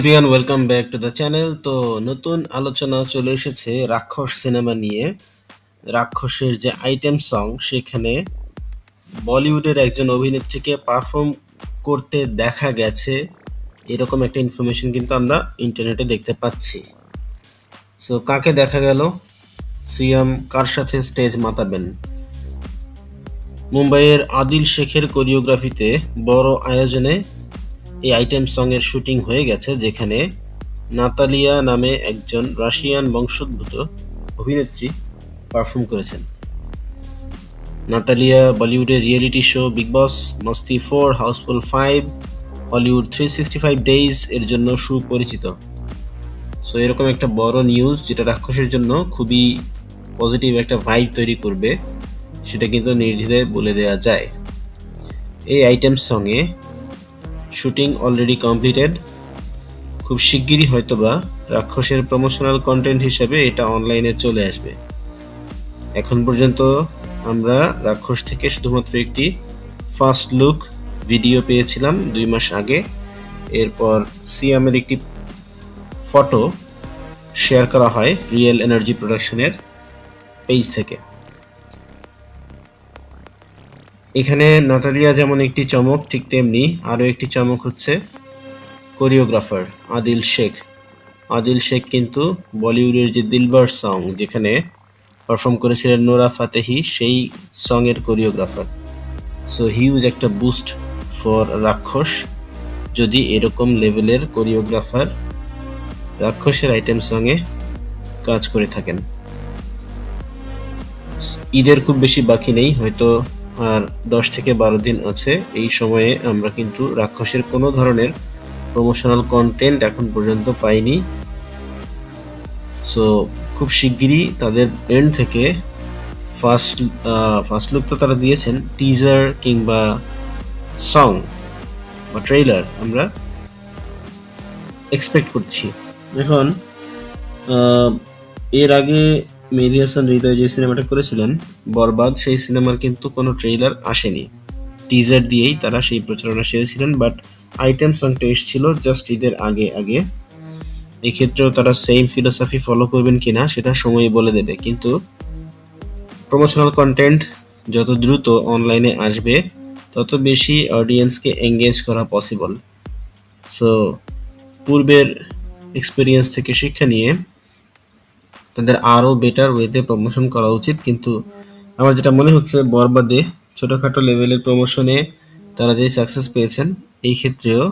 Everyone welcome back to the channel. তো নতুন আলোচনা চলে এসেছে রাক্ষস সিনেমা নিয়ে। রাক্ষসের যে আইটেম সং, সেখানে বলিউডের একজন অভিনেত্রীকে পারফর্ম করতে দেখা গেছে, এরকম একটা ইনফরমেশন কিন্তু আমরা ইন্টারনেটে দেখতে পাচ্ছি। সো কাকে দেখা গেল, সিয়াম কার সাথে স্টেজ মাতাবেন? মুম্বাইয়ের আদিল শেখের কোরিওগ্রাফিতে বড় আয়োজনে এই আইটেম সং এর শুটিং হয়ে গেছে, যেখানে নাতালিয়া নামে একজন রাশিয়ান বংশোদ্ভূত অভিনেত্রী পারফর্ম করেছেন। নাতালিয়া বলিউডের রিয়েলিটি শো বিগ বস, মস্তি 4, হাউসফুল 5, হলিউড 365 ডেইজ এর জন্য সুপরিচিত। সো এরকম একটা বড় নিউজ, যেটা রাক্ষসের জন্য খুবই পজিটিভ একটা ভাইব তৈরি করবে, সেটা কিন্তু নির্দ্বিধায় বলে দেওয়া যায়। এই আইটেম সঙ্গে শুটিং অলরেডি কমপ্লিটেড। খুব শিগগিরই হয়তোবা রাক্ষসের প্রমোশনাল কন্টেন্ট হিসেবে এটা অনলাইনে চলে আসবে। এখন পর্যন্ত আমরা রাক্ষস থেকে শুধুমাত্র একটি ফার্স্ট লুক ভিডিও পেয়েছিলাম 2 মাস আগে। এরপর সিয়ামের একটি ফটো শেয়ার করা হয় রিয়েল এনার্জি প্রোডাকশনের পেজ থেকে। এখানে নাতালিয়া যেমন একটি চমক, ঠিক তেমনি আরও একটি চমক হচ্ছে কোরিওগ্রাফার আদিল শেখ। আদিল শেখ কিন্তু বলিউডের যে দিলবার সং, যেখানে পারফর্ম করেছিলেন নোরা ফাতেহি, সেই সং-এর কোরিওগ্রাফার। সো হিউজ একটা বুস্ট ফর রাক্ষস যদি এরকম লেভেলের কোরিওগ্রাফার রাক্ষসের আইটেম সঙ্গে কাজ করে থাকেন। ঈদের খুব বেশি বাকি নেই, হয়তো আর 10 থেকে 12 দিন আছে। এই সময়ে আমরা কিন্তু রাক্ষসের কোনো ধরনের প্রমোশনাল কন্টেন্ট এখন পর্যন্ত পাইনি। সো খুব শিগগিরই তাদের এন্ড থেকে ফার্স্ট লুক তো তারা দিয়েছেন, টিজার কিংবা সং বা ট্রেইলার আমরা এক্সপেক্ট করছি। এখন এর আগে মেহেদী হাসান হৃদয় যে সিনেমাটা করেছিলেন বরবাদ, সেই সিনেমার কিন্তু কোনো ট্রেইলার আসেনি, টিজার দিয়েই তারা সেই প্রচারণা সেরেছিলেন। বাট আইটেম সংটা এসেছিল জাস্ট ঈদের আগে আগে। এক্ষেত্রেও তারা সেম ফিলোসফি ফলো করবেন কিনা সেটা সময় বলে দেবে, কিন্তু প্রমোশনাল কন্টেন্ট যত দ্রুত অনলাইনে আসবে তত বেশি অডিয়েন্সকে এঙ্গেজ করা পসিবল। সো পূর্বের এক্সপিরিয়েন্স থেকে শিক্ষা নিয়ে তাদের আরও বেটার ওয়েতে প্রমোশন করা উচিত। কিন্তু আমার যেটা মনে হচ্ছে, বরবাদে ছোটোখাটো লেভেলের প্রমোশনে তারা যে সাকসেস পেয়েছেন, এই ক্ষেত্রেও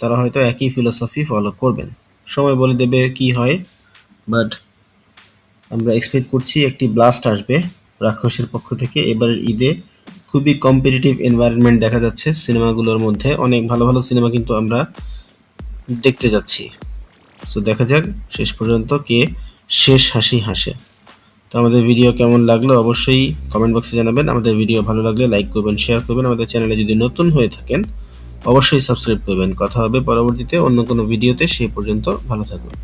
তারা হয়তো একই ফিলোসফি ফলো করবেন। সময় বলে দেবে কি হয়, বাট আমরা এক্সপেক্ট করছি একটি ব্লাস্ট আসবে রাক্ষসের পক্ষ থেকে। এবারের ঈদে খুবই কম্পিটিটিভ এনভায়রনমেন্ট দেখা যাচ্ছে সিনেমাগুলোর মধ্যে, অনেক ভালো ভালো সিনেমা কিন্তু আমরা দেখতে যাচ্ছি। সো দেখা যাক শেষ পর্যন্ত কে শেষ হাসি হাসে। তো আমাদের ভিডিও কেমন লাগলো অবশ্যই কমেন্ট বক্সে জানাবেন। আমাদের ভিডিও ভালো লাগলে লাইক করবেন, শেয়ার করবেন। আমাদের চ্যানেলে যদি নতুন হয়ে থাকেন অবশ্যই সাবস্ক্রাইব করবেন। কথা হবে পরবর্তীতে অন্য কোনো ভিডিওতে, সেই পর্যন্ত ভালো থাকবেন।